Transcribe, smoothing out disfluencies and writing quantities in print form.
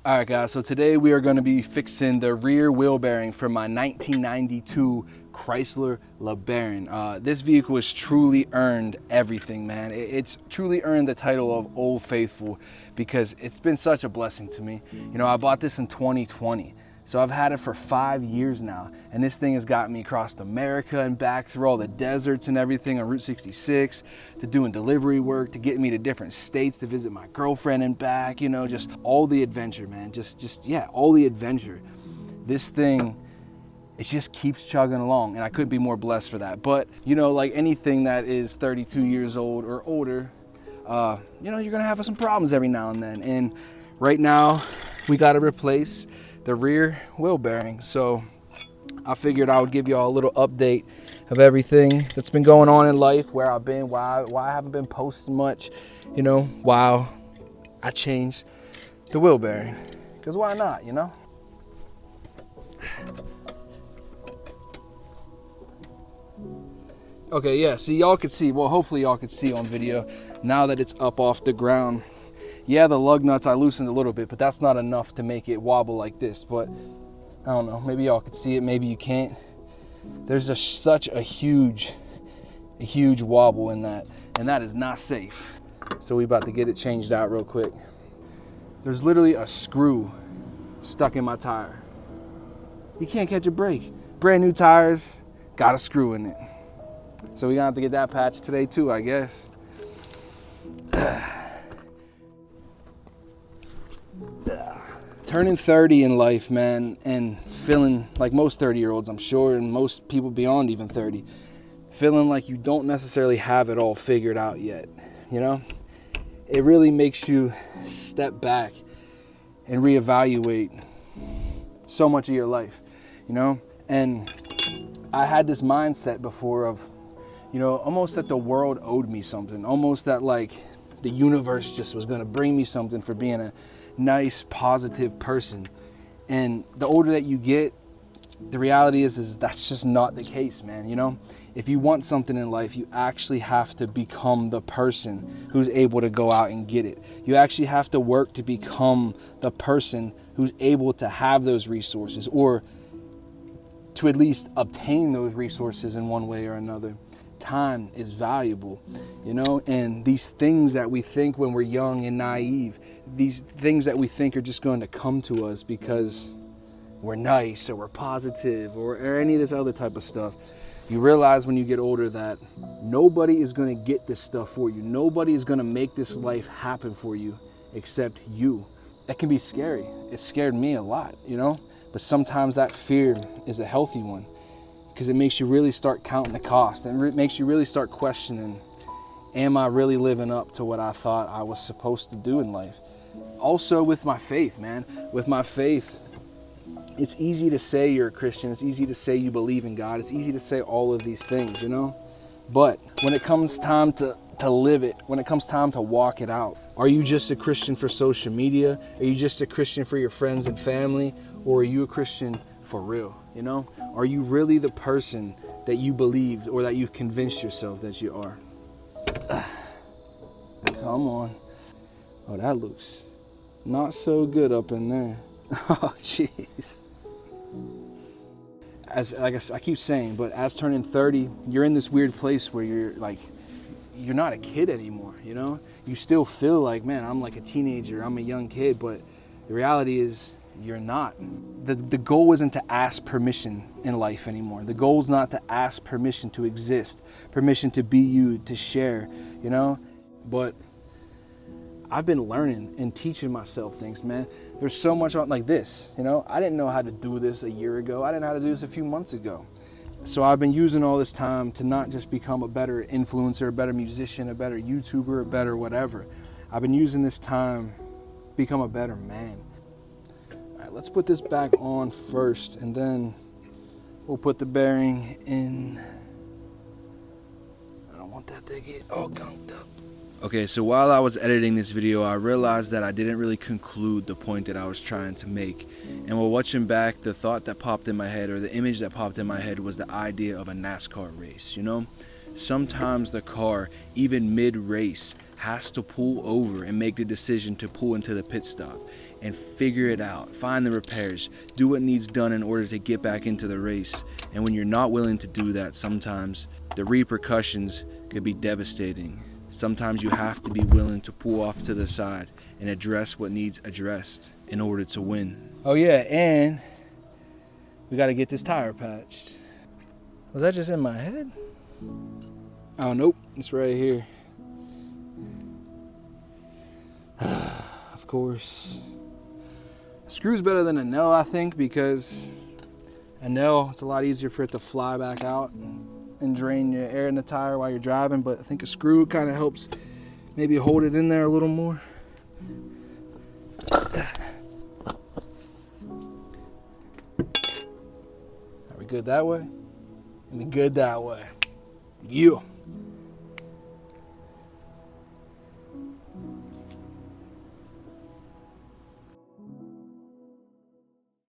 All right, guys, so today we are going to be fixing the rear wheel bearing for my 1992 Chrysler LeBaron. This vehicle has truly earned everything, man. It's truly earned the title of Old Faithful because it's been such a blessing to me. You know, I bought this in 2020. So I've had it for 5 years now, and this thing has got me across America and back through all the deserts and everything on Route 66, to doing delivery work, to getting me to different states to visit my girlfriend and back, you know, just all the adventure, man. Yeah, all the adventure. This thing, it just keeps chugging along, and I couldn't be more blessed for that. But, you know, like anything that is 32 years old or older, you know, you're gonna have some problems every now and then. And right now, we gotta replace the rear wheel bearing. So I figured I would give you all a little update of everything that's been going on in life, where I've been, why I haven't been posting much, you know, while I changed the wheel bearing. Because why not, you know? Okay, yeah, see, y'all could see, well, hopefully y'all could see on video now that it's up off the ground. Yeah, the lug nuts I loosened a little bit, but that's not enough to make it wobble like this. But I don't know, maybe y'all could see it, maybe you can't. There's just such a huge wobble in that, and that is not safe. So we about to get it changed out real quick. There's literally a screw stuck in my tire. You can't catch a break. Brand new tires, got a screw in it. So we're gonna have to get that patched today too, I guess. Turning 30 in life, man, and feeling like most 30-year-olds, I'm sure, and most people beyond even 30, feeling like you don't necessarily have it all figured out yet, you know? It really makes you step back and reevaluate so much of your life, you know? And I had this mindset before of, you know, almost that the world owed me something, almost that like the universe just was gonna bring me something for being a nice, positive person. And the older that you get, the reality is that's just not the case, man. You know, if you want something in life, you actually have to become the person who's able to go out and get it. You actually have to work to become the person who's able to have those resources, or to at least obtain those resources in one way or another. Time is valuable, you know, and these things that we think when we're young and naive, these things that we think are just going to come to us because we're nice or we're positive or any of this other type of stuff. You realize when you get older that nobody is going to get this stuff for you. Nobody is going to make this life happen for you except you. That can be scary. It scared me a lot, you know, but sometimes that fear is a healthy one, because it makes you really start counting the cost, and it makes you really start questioning, am I really living up to what I thought I was supposed to do in life? Also with my faith, man. With my faith, it's easy to say you're a Christian. It's easy to say you believe in God. It's easy to say all of these things, you know? But when it comes time to live it, when it comes time to walk it out, are you just a Christian for social media? Are you just a Christian for your friends and family? Or are you a Christian for real, you know? Are you really the person that you believed or that you've convinced yourself that you are? Come on. Oh, that looks not so good up in there. Oh, jeez. Like I keep saying, but as turning 30, you're in this weird place where you're like, you're not a kid anymore, you know? You still feel like, man, I'm like a teenager, I'm a young kid, but the reality is you're not. The goal isn't to ask permission in life anymore. The goal is not to ask permission to exist, permission to be you, to share, you know? But I've been learning and teaching myself things, man. There's so much on like this, you know? I didn't know how to do this a year ago. I didn't know how to do this a few months ago. So I've been using all this time to not just become a better influencer, a better musician, a better YouTuber, a better whatever. I've been using this time to become a better man. All right, let's put this back on first, and then we'll put the bearing in. I don't want that to get all gunked up. Okay, so while I was editing this video, I realized that I didn't really conclude the point that I was trying to make. And while watching back, the thought that popped in my head, or the image that popped in my head, was the idea of a NASCAR race, you know? Sometimes the car, even mid-race, has to pull over and make the decision to pull into the pit stop and figure it out, find the repairs, do what needs done in order to get back into the race. And when you're not willing to do that, sometimes the repercussions could be devastating. Sometimes you have to be willing to pull off to the side and address what needs addressed in order to win. Oh yeah, and we got to get this tire patched. Was that just in my head? Oh nope, it's right here. Of course. A screw's better than a nail, I think, because a nail, it's a lot easier for it to fly back out and drain your air in the tire while you're driving, but I think a screw kind of helps maybe hold it in there a little more. Are we good that way? We good that way. Yeah.